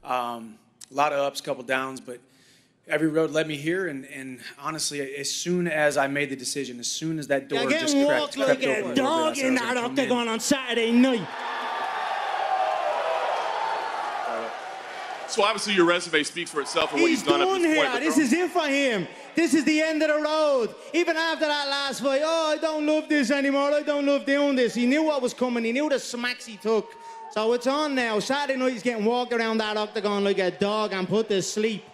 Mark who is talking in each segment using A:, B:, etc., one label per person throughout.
A: A lot of ups, couple downs, but every road led me here. And honestly, as soon as I made the decision, as soon as that door just crept
B: like
A: open
B: a dog in that octagon on Saturday night.
C: So obviously your resume speaks for itself and what he's done at this point.
B: This is it for him. This is the end of the road. Even after that last fight, I don't love this anymore. I don't love doing this. He knew what was coming. He knew the smacks he took. So it's on now. Saturday night he's getting walked around that octagon like a dog and put to sleep.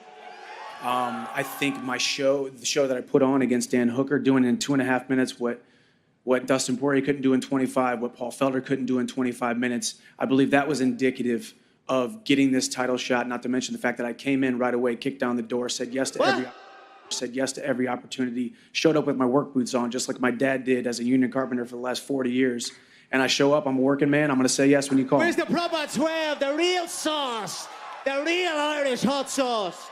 A: I think the show that I put on against Dan Hooker, doing in 2.5 minutes what Dustin Poirier couldn't do in 25, what Paul Felder couldn't do in 25 minutes, I believe that was indicative of getting this title shot, not to mention the fact that I came in right away, kicked down the door, said yes to every opportunity, showed up with my work boots on, just like my dad did as a union carpenter for the last 40 years. And I show up, I'm a working man, I'm going to say yes when you call.
B: Where's the proper 12, the real sauce, the real Irish hot sauce?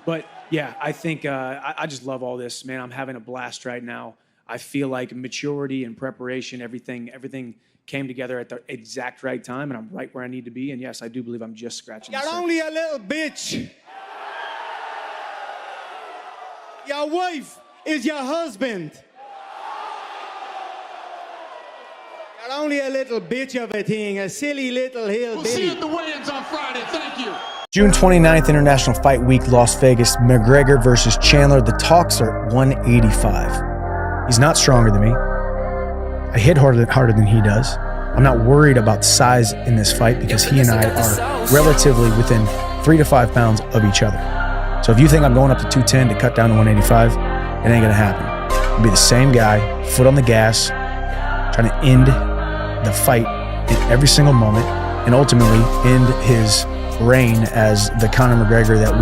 A: But yeah, I think I just love all this, man. I'm having a blast right now. I feel like maturity and preparation, everything came together at the exact right time, and I'm right where I need to be. And yes, I do believe I'm just scratching the surface.
B: You're only a little bitch. Your wife is your husband. You're only a little bitch of a thing, a silly little hillbilly.
D: We'll see you at the weigh-ins on Friday. Thank you.
E: June 29th, International Fight Week, Las Vegas. McGregor versus Chandler. The talks are at 185. He's not stronger than me. I hit harder than he does. I'm not worried about size in this fight because he and I are relatively within 3 to 5 pounds of each other. So if you think I'm going up to 210 to cut down to 185, it ain't gonna happen. I'll be the same guy, foot on the gas, trying to end the fight in every single moment and ultimately end his reign as the Conor McGregor that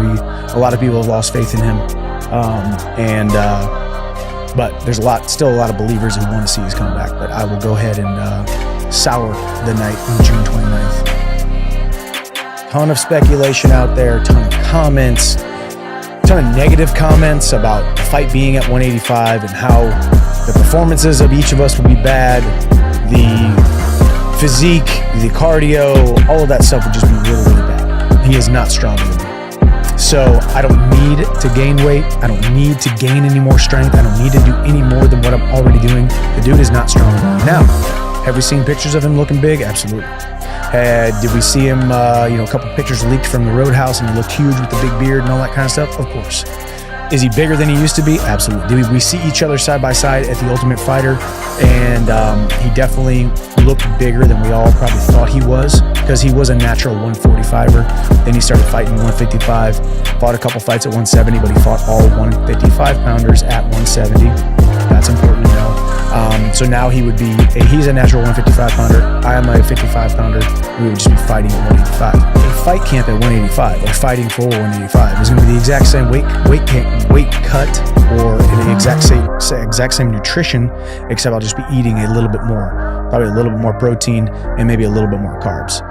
E: a lot of people have lost faith in him. But there's still a lot of believers who want to see his comeback. But I will go ahead and sour the night on June 29th. Ton of speculation out there, ton of comments, ton of negative comments about the fight being at 185 and how the performances of each of us would be bad, the physique, the cardio, all of that stuff would just be really, really bad. He is not stronger than me. So I don't need to gain weight. I don't need to gain any more strength. I don't need to do any more than what I'm already doing. The dude is not stronger than me. Now, have we seen pictures of him looking big? Absolutely. Did we see him, a couple pictures leaked from the Roadhouse and he looked huge with the big beard and all that kind of stuff? Of course. Is he bigger than he used to be? Absolutely. Did we see each other side by side at the Ultimate Fighter? And he definitely looked bigger than we all probably thought he was because he was a natural 145er. Then he started fighting 155, fought a couple fights at 170, but he fought all 155-pounders at 170. That's important to know. So now he's a natural 155-pounder. I am a 55-pounder. We would just be fighting at 185. A fight camp at 185 or fighting for 185 is going to be the exact same weight cut or the exact same nutrition, except I'll just be eating a little bit more, probably a little bit more protein and maybe a little bit more carbs.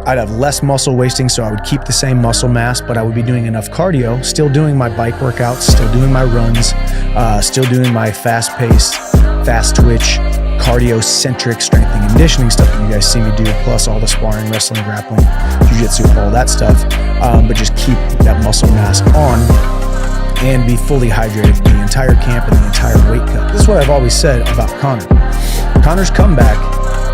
E: I'd have less muscle wasting, so I would keep the same muscle mass, but I would be doing enough cardio, still doing my bike workouts, still doing my runs, still doing my fast-paced, fast-twitch, cardio-centric strength and conditioning stuff that you guys see me do, plus all the sparring, wrestling, grappling, jiu-jitsu, all that stuff, but just keep that muscle mass on and be fully hydrated the entire camp and the entire weight cut. This is what I've always said about Conor. Conor's comeback,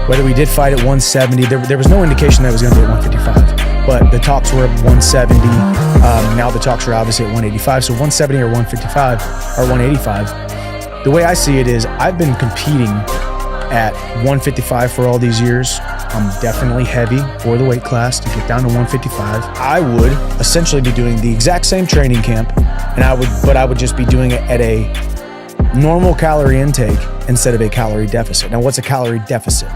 E: whether we did fight at 170, there was no indication that it was going to be at 155, but the talks were at 170. Now the talks are obviously at 185, so 170 or 155 or 185. The way I see it is I've been competing at 155 for all these years. I'm definitely heavy for the weight class to get down to 155. I would essentially be doing the exact same training camp, and I would just be doing it at a normal calorie intake instead of a calorie deficit. Now, what's a calorie deficit?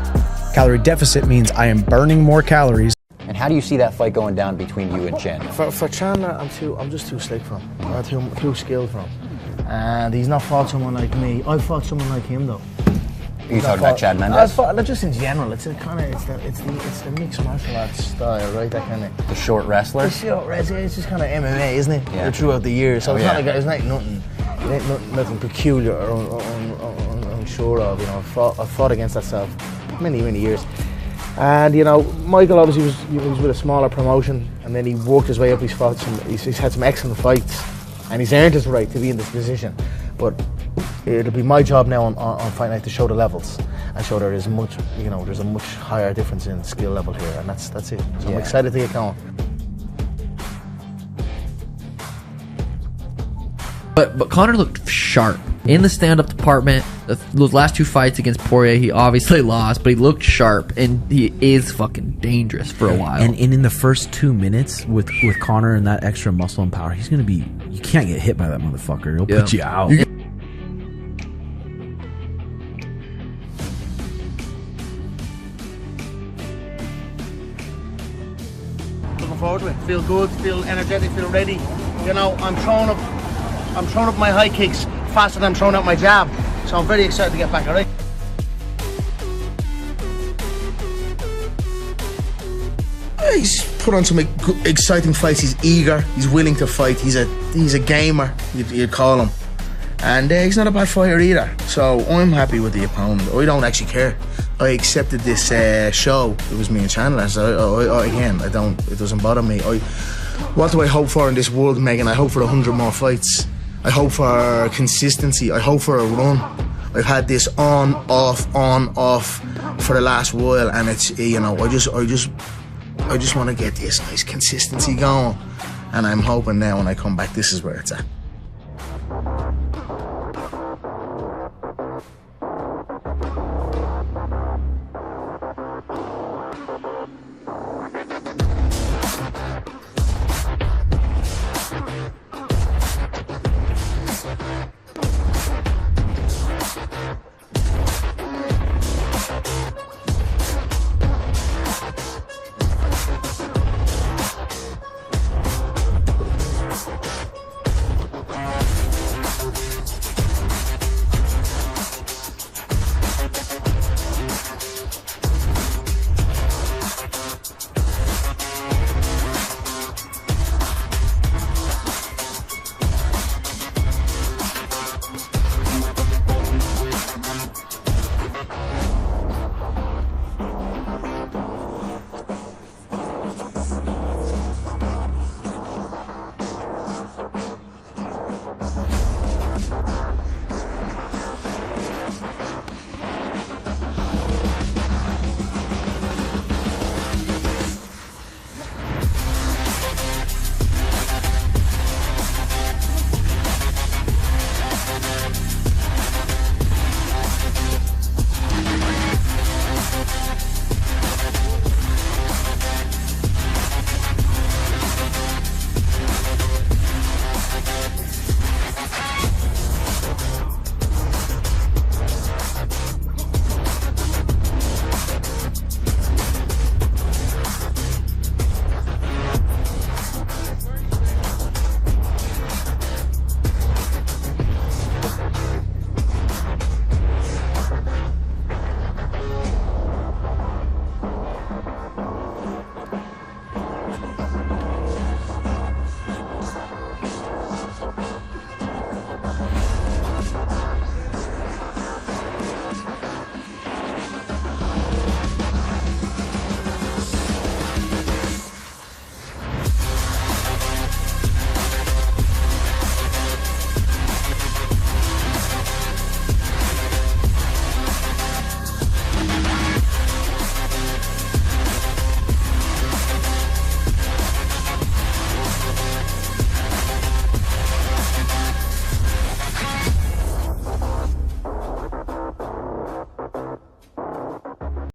E: Calorie deficit means I am burning more calories.
F: And how do you see that fight going down between you and Chandler?
G: For Chandler, I'm just too slick for him. I'm too skilled for him. And he's not fought someone like me. I've fought someone like him though.
F: Are you talking about Chad Mendes?
G: Just in general, it's the mixed martial arts style, right? That kind of
F: the short wrestler.
G: It's just kind of MMA, isn't it? Yeah. Throughout the years, so it's not nothing peculiar or unsure of. You know, I've fought against that stuff many years. And you know, Michael obviously was with a smaller promotion, and then he worked his way up. He's had some excellent fights, and he's earned his right to be in this position. But it'll be my job now on Fight Night to show the levels and show there is much, you know, there's a much higher difference in skill level here, and that's it. So I'm excited to get going.
H: But Conor looked sharp in the stand-up department. Those last 2 fights against Poirier, he obviously lost, but he looked sharp, and he is fucking dangerous for a while.
I: And in the first 2 minutes with Conor and that extra muscle and power, he's gonna be. You can't get hit by that motherfucker. He'll put you out.
G: Looking forward to it. Feel good, feel energetic, feel ready. You know, I'm throwing up my high kicks faster than I'm throwing out my jab. So I'm very excited to get back, alright? He's put on some exciting fights. He's eager, he's willing to fight. He's a gamer, you'd call him. And he's not a bad fighter either. So I'm happy with the opponent. I don't actually care. I accepted this show. It was me and Chandler. So it doesn't bother me. What do I hope for in this world, Megan? I hope for 100 more fights. I hope for consistency. I hope for a run. I've had this on, off for the last while, and it's, you know, I just want to get this nice consistency going, and I'm hoping now when I come back, this is where it's at.